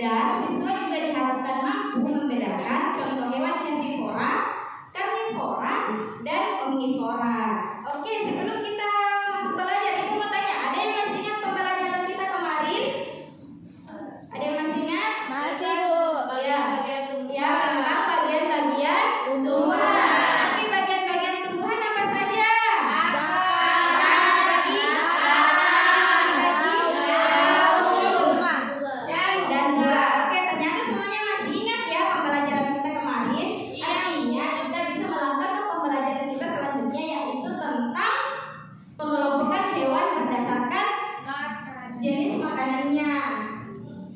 Dan siswa juga diharapkan mampu membedakan contoh hewan herbivora, karnivora, dan omnivora. Oke, sebelum kita masuk belajar, Ibu mau tanya, ada yang masih ingat pembelajaran kita kemarin? Ada yang masih ingat? Masih, Bu. Ya, tentang bagian-bagian tumbuhan. Tapi bagian-bagian tumbuhan apa saja? Dan buah. Oke, ternyata semuanya masih ingat ya pembelajaran kita kemarin. Artinya kita bisa melangkah ke pembelajaran kita selanjutnya, yaitu tentang pengelompokan hewan berdasarkan jenis makanannya.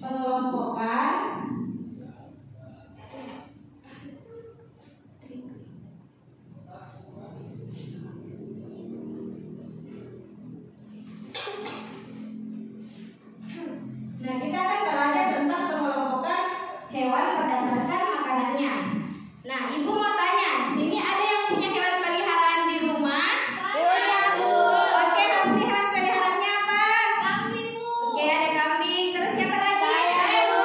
Pengelompokan Nah, kita akan belajar tentang pengelompokan hewan berdasarkan makanannya. Nah, Ibu mau tanya, di sini ada yang punya hewan peliharaan di rumah? Punya, Bu. Oke, Hasri, hewan peliharaannya apa? Kambing, Bu. Oke, ada kambing. Terus siapa lagi? Saya, Bu.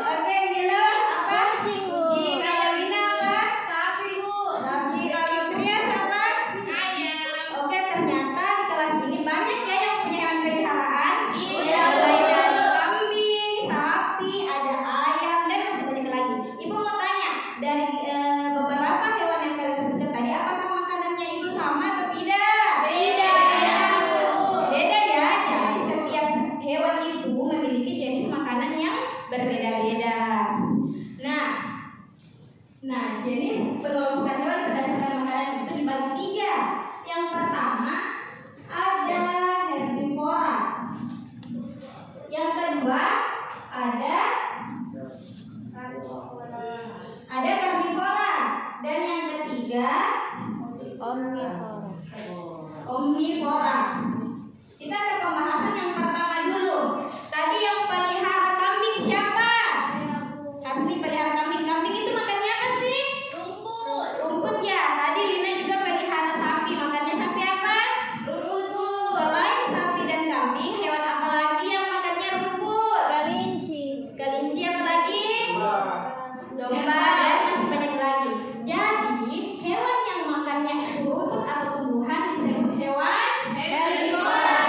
Oke, Milo apa? Kucing, Bu. Kucing. Kalau Lina apa? Sapi, Bu. Sapi. Kalau Trias apa? Ayam. Oke, ternyata di kelas ini banyak ya yang punya hewan peliharaan. Iya. Mulai dari kambing, sapi, ada ayam, dan masih banyak lagi. Ibu mau tanya, dari beberapa hewan yang kalian sebutkan tadi, apakah makanannya itu sama atau tidak? Beda. Beda ya. Jadi setiap hewan itu memiliki jenis makanan yang berbeda-beda. Nah, jenis pengelompokan hewan berdasarkan makanan itu dibagi 3. Yang pertama ada herbivora. Yang kedua ada karnivora, dan yang ketiga omnivora. Kita ke pembahasan yang pertama dulu. Tadi yang pelihara kambing siapa? Hasri pelihara kambing. Kambing itu makannya apa sih? Rumput ya. Tadi Lina juga pelihara sapi. Makannya sapi apa? Rumput. Selain sapi dan kambing, hewan apa lagi yang makannya rumput? Kelinci apa lagi? Domba, dan masih banyak lagi. Jadi hewan yang makannya itu rumput atau tumbuhan disebut hewan herbivora.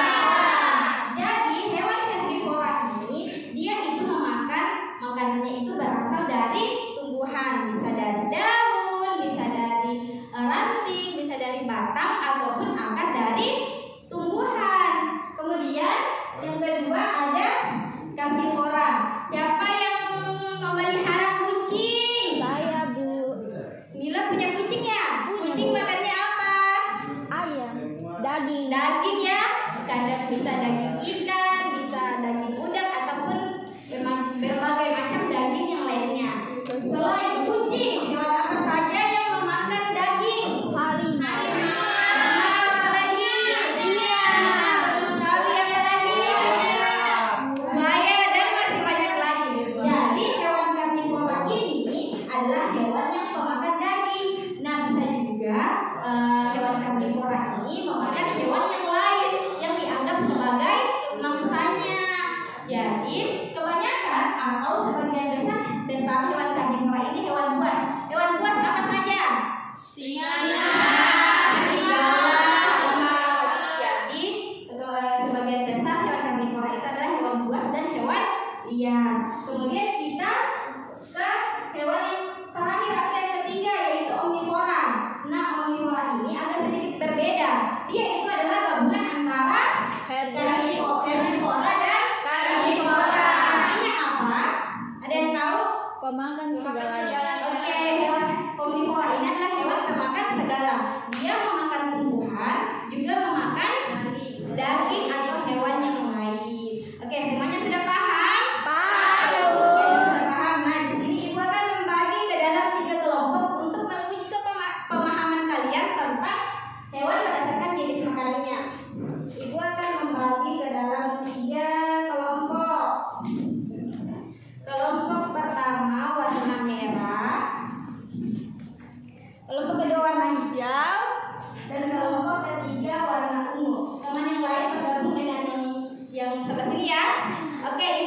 Jadi hewan herbivora ini dia itu memakan makanannya itu berasal dari tumbuhan, bisa dari daun, bisa dari ranting, bisa dari batang, ataupun akar dari tumbuhan. Kemudian yang kedua ada karnivora. Siapa yang memelihara kucing? Saya, Bu. Mila punya kucing ya? Punya, Kucing Bu. makannya apa? Ayam. Daging. Daging ya. Kadang bisa daging ikan, bisa daging udang, ataupun berbagai macam daging yang lainnya. Selain kucing, hewan apa saja yang memakan daging? Harimau. Apa lagi? Terus sekali apa lagi? Buaya, dan masih banyak lagi. Jadi hewan karnivora ini adalah hewan yang memakan daging. Nah, bisa juga hewan karnivora ini memakan hewan yang lain yang dianggap sebagai mangsanya. Jadi kebanyakan atau sebagian besar hewan karnivora ini hewan buas. Hewan buas apa saja? Serigala. Harimau. Jadi sebagian besar hewan karnivora itu adalah hewan buas dan hewan liar. Kemudian kita ke hewan yang terakhir atau yang ketiga, yaitu omnivora. Nah, omnivora ini agak sedikit berbeda. Dia itu adalah gabungan antara herbivora dan karnivora. Artinya apa? Ada yang tahu? Pemakan segalanya. Oke, hewan omnivora ini adalah hewan pemakan segala. Dia memakan tumbuhan, juga memakan daging atau hewan yang lain. Oke, semuanya sudah paham? Paham, Bu. Oke, sudah paham. Nah, di sini Ibu akan membagi ke dalam 3 kelompok untuk menguji pemahaman kalian tentang hewan berdasarkan jenis makanannya. Ibu akan membagi ke dalam 3 kelompok. Kelompok pertama warna merah, kelompok kedua warna hijau, dan kelompok ketiga warna ungu. Teman yang lain bergabung dengan yang sebelah sini ya. Oke,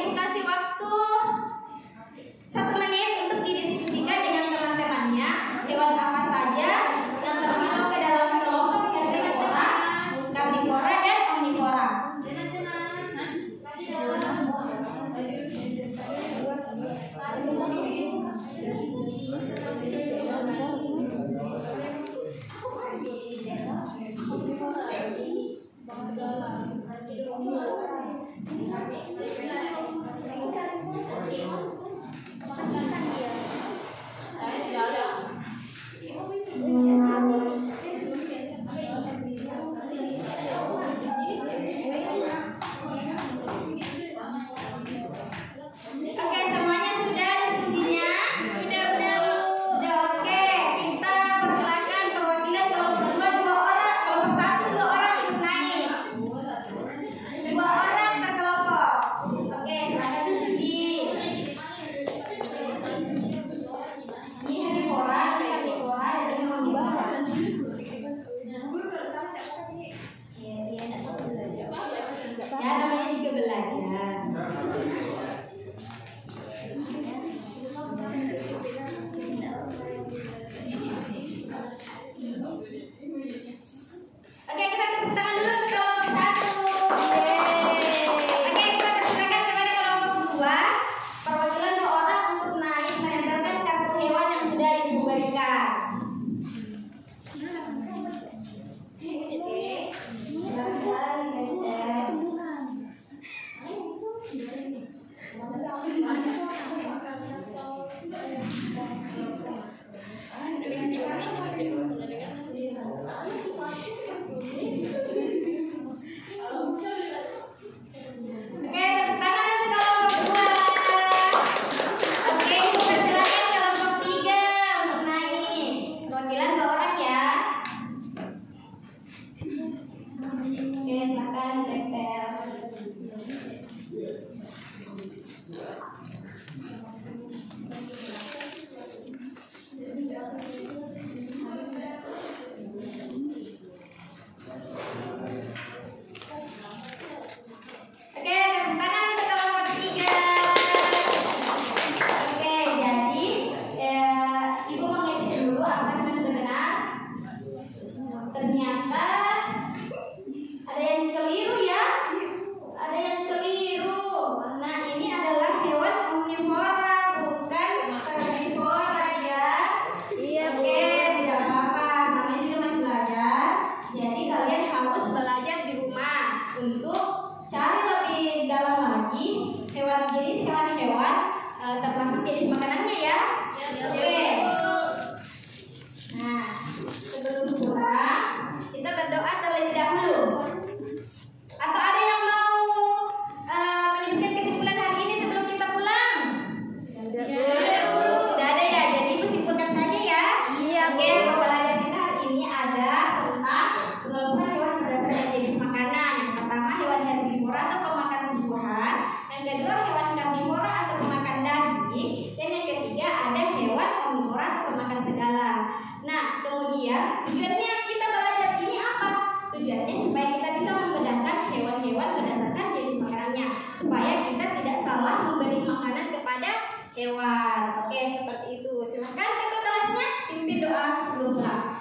Tujuannya kita belajar ini apa? Tujuannya supaya kita bisa membedakan hewan-hewan berdasarkan jenis makanannya, supaya kita tidak salah memberi makanan kepada hewan. Oke, seperti itu. Silahkan kakak kelasnya pimpin doa sebelum pulang.